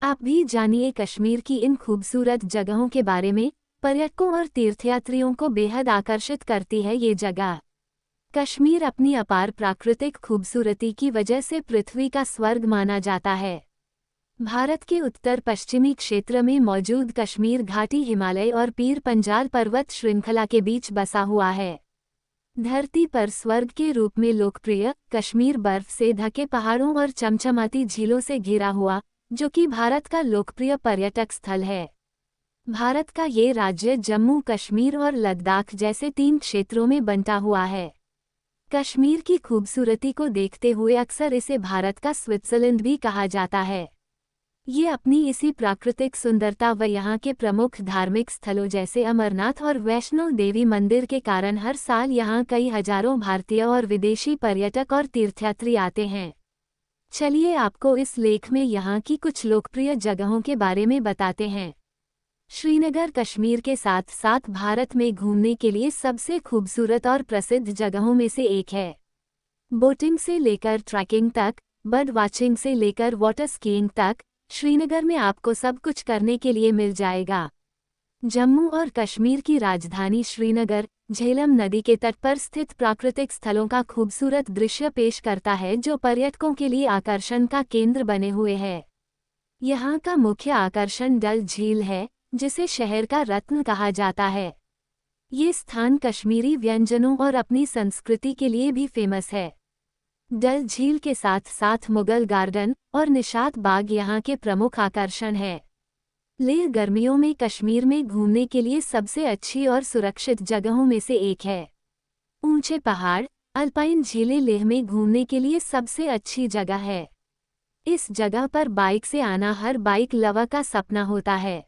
आप भी जानिए कश्मीर की इन खूबसूरत जगहों के बारे में। पर्यटकों और तीर्थयात्रियों को बेहद आकर्षित करती है ये जगह। कश्मीर अपनी अपार प्राकृतिक खूबसूरती की वजह से पृथ्वी का स्वर्ग माना जाता है। भारत के उत्तर पश्चिमी क्षेत्र में मौजूद कश्मीर घाटी हिमालय और पीर पंजाल पर्वत श्रृंखला के बीच बसा हुआ है। धरती पर स्वर्ग के रूप में लोकप्रिय कश्मीर बर्फ से ढके पहाड़ों और चमचमाती झीलों से घिरा हुआ, जो कि भारत का लोकप्रिय पर्यटक स्थल है। भारत का ये राज्य जम्मू कश्मीर और लद्दाख जैसे 3 क्षेत्रों में बंटा हुआ है। कश्मीर की खूबसूरती को देखते हुए अक्सर इसे भारत का स्विट्जरलैंड भी कहा जाता है। ये अपनी इसी प्राकृतिक सुंदरता व यहाँ के प्रमुख धार्मिक स्थलों जैसे अमरनाथ और वैष्णो देवी मंदिर के कारण हर साल यहाँ कई हजारों भारतीय और विदेशी पर्यटक और तीर्थयात्री आते हैं। चलिए आपको इस लेख में यहाँ की कुछ लोकप्रिय जगहों के बारे में बताते हैं। श्रीनगर कश्मीर के साथ साथ भारत में घूमने के लिए सबसे खूबसूरत और प्रसिद्ध जगहों में से एक है। बोटिंग से लेकर ट्रैकिंग तक, बर्ड वॉचिंग से लेकर वाटर स्कीइंग तक, श्रीनगर में आपको सब कुछ करने के लिए मिल जाएगा। जम्मू और कश्मीर की राजधानी श्रीनगर झेलम नदी के तट पर स्थित प्राकृतिक स्थलों का खूबसूरत दृश्य पेश करता है, जो पर्यटकों के लिए आकर्षण का केंद्र बने हुए है। यहाँ का मुख्य आकर्षण डल झील है, जिसे शहर का रत्न कहा जाता है। ये स्थान कश्मीरी व्यंजनों और अपनी संस्कृति के लिए भी फेमस है। डल झील के साथ साथ मुगल गार्डन और निशात बाग यहाँ के प्रमुख आकर्षण है। लेह गर्मियों में कश्मीर में घूमने के लिए सबसे अच्छी और सुरक्षित जगहों में से एक है। ऊंचे पहाड़, अल्पाइन झीलें लेह में घूमने के लिए सबसे अच्छी जगह है। इस जगह पर बाइक से आना हर बाइक लवर का सपना होता है।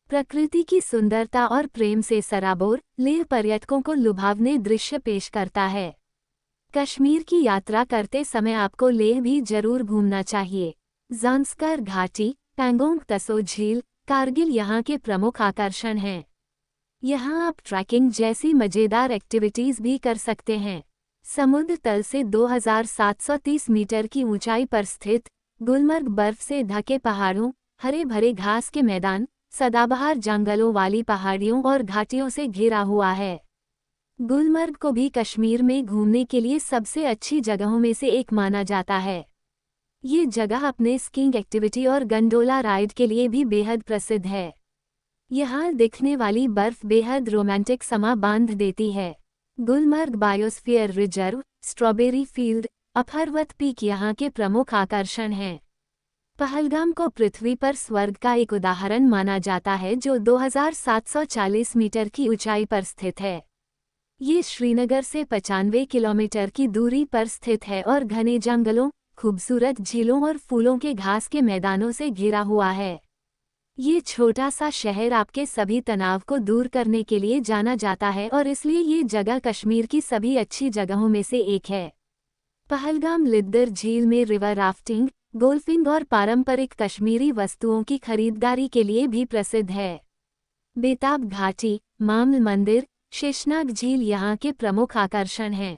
प्रकृति की सुंदरता और प्रेम से सराबोर लेह पर्यटकों को लुभावने दृश्य पेश करता है। कश्मीर की यात्रा करते समय आपको लेह भी जरूर घूमना चाहिए। ज़ांस्कर घाटी, पैंगोंग तसो झील, कारगिल यहाँ के प्रमुख आकर्षण हैं। यहाँ आप ट्रैकिंग जैसी मजेदार एक्टिविटीज भी कर सकते हैं। समुद्र तल से 2730 मीटर की ऊंचाई पर स्थित गुलमर्ग बर्फ से ढके पहाड़ों, हरे भरे घास के मैदान, सदाबहार जंगलों वाली पहाड़ियों और घाटियों से घिरा हुआ है। गुलमर्ग को भी कश्मीर में घूमने के लिए सबसे अच्छी जगहों में से एक माना जाता है। ये जगह अपने स्कीइंग एक्टिविटी और गंडोला राइड के लिए भी बेहद प्रसिद्ध है। यहाँ दिखने वाली बर्फ बेहद रोमांटिक समा बांध देती है। Gulmarg biosphere reserve, strawberry field, Afarwat peak यहाँ के प्रमुख आकर्षण हैं। पहलगाम को पृथ्वी पर स्वर्ग का एक उदाहरण माना जाता है, जो 2740 मीटर की ऊंचाई पर स्थित है। ये श्रीनगर से 95 किलोमीटर की दूरी पर स्थित है और घने जंगलों, खूबसूरत झीलों और फूलों के घास के मैदानों से घिरा हुआ है। ये छोटा सा शहर आपके सभी तनाव को दूर करने के लिए जाना जाता है और इसलिए ये जगह कश्मीर की सभी अच्छी जगहों में से एक है। पहलगाम लिद्दर झील में रिवर राफ्टिंग, गोल्फिंग और पारंपरिक कश्मीरी वस्तुओं की खरीदारी के लिए भी प्रसिद्ध है। बेताब घाटी, मामल मंदिर, शेषनाग झील यहाँ के प्रमुख आकर्षण हैं।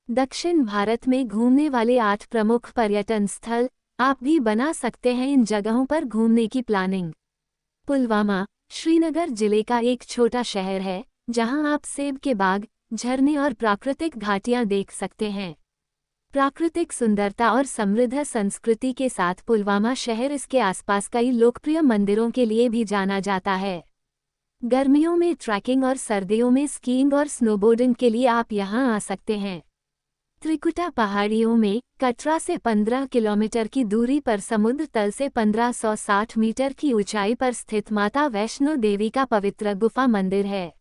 दक्षिण भारत में घूमने वाले 8 प्रमुख पर्यटन स्थल आप भी बना सकते हैं इन जगहों पर घूमने की प्लानिंग। पुलवामा, श्रीनगर जिले का एक छोटा शहर है, जहां आप सेब के बाग, झरने और प्राकृतिक घाटियां देख सकते हैं। प्राकृतिक सुंदरता और समृद्ध संस्कृति के साथ पुलवामा शहर इसके आसपास कई लोकप्रिय मंदिरों के लिए भी जाना जाता है। गर्मियों में ट्रैकिंग और सर्दियों में स्कीइंग और स्नोबोर्डिंग के लिए आप यहां आ सकते हैं। त्रिकुटा पहाड़ियों में कटरा से 15 किलोमीटर की दूरी पर समुद्र तल से 1560 मीटर की ऊंचाई पर स्थित माता वैष्णो देवी का पवित्र गुफा मंदिर है।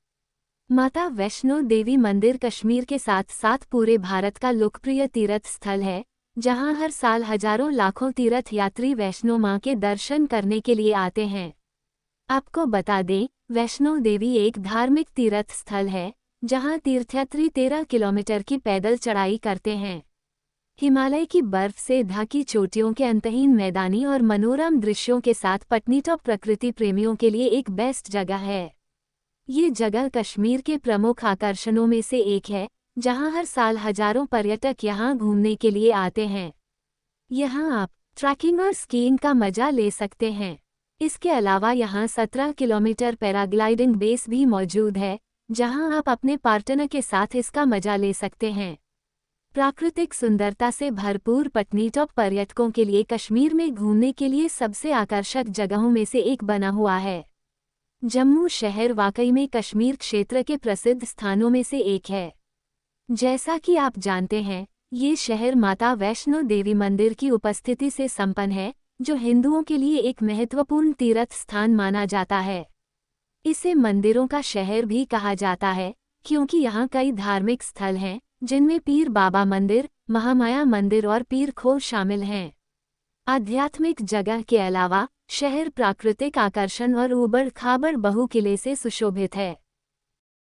माता वैष्णो देवी मंदिर कश्मीर के साथ साथ पूरे भारत का लोकप्रिय तीर्थ स्थल है, जहां हर साल हजारों लाखों तीर्थ यात्री वैष्णो मां के दर्शन करने के लिए आते हैं। आपको बता दें, वैष्णो देवी एक धार्मिक तीर्थ स्थल है, जहां तीर्थयात्री 13 किलोमीटर की पैदल चढ़ाई करते हैं। हिमालय की बर्फ से ढकी चोटियों के अंतहीन मैदानी और मनोरम दृश्यों के साथ पटनीटॉप प्रकृति प्रेमियों के लिए एक बेस्ट जगह है। ये जगह कश्मीर के प्रमुख आकर्षणों में से एक है, जहां हर साल हजारों पर्यटक यहां घूमने के लिए आते हैं। यहाँ आप ट्रैकिंग और स्कीइंग का मजा ले सकते हैं। इसके अलावा यहाँ 17 किलोमीटर पैराग्लाइडिंग बेस भी मौजूद है, जहाँ आप अपने पार्टनर के साथ इसका मजा ले सकते हैं। प्राकृतिक सुंदरता से भरपूर पटनीटॉप पर्यटकों के लिए कश्मीर में घूमने के लिए सबसे आकर्षक जगहों में से एक बना हुआ है। जम्मू शहर वाकई में कश्मीर क्षेत्र के प्रसिद्ध स्थानों में से एक है। जैसा कि आप जानते हैं, ये शहर माता वैष्णो देवी मंदिर की उपस्थिति से संपन्न है, जो हिंदुओं के लिए एक महत्वपूर्ण तीर्थ स्थान माना जाता है। इसे मंदिरों का शहर भी कहा जाता है, क्योंकि यहाँ कई धार्मिक स्थल हैं, जिनमें पीर बाबा मंदिर, महामाया मंदिर और पीर खोह शामिल हैं। आध्यात्मिक जगह के अलावा शहर प्राकृतिक आकर्षण और ऊबड़ खाबड़ बहुकिले से सुशोभित है।